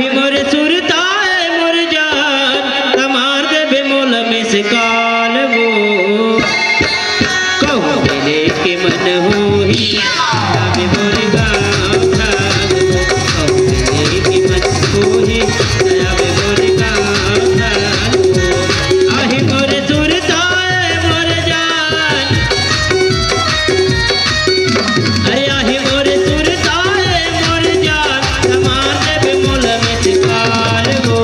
आही मोर सुरताए मोर जान तमार देबे मोल में से काल वो कहूँ मिले के मन होही आवे मोर गाँव ठाग कहूँ मिले के मन होही आवे मोर गाँव ठाग आही मोर सुरताए मोर जान अरे आही मोर सुरताए मोर जान तमार देबे मोल में से काल वो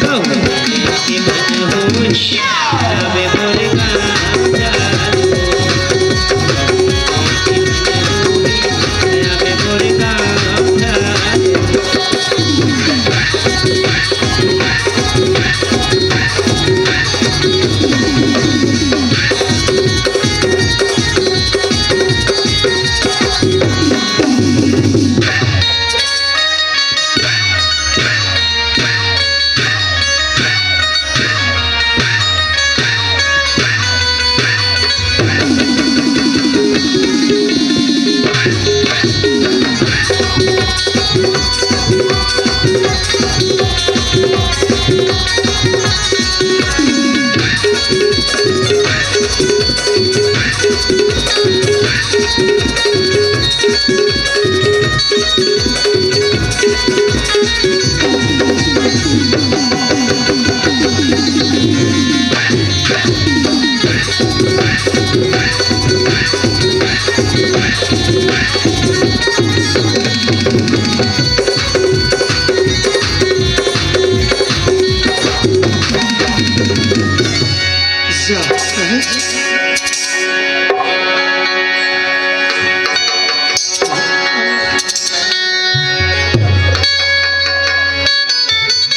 कहूँ मिले के मन होही आवे मोर गाँव ठाग आवे मोर गाँव ठाग जा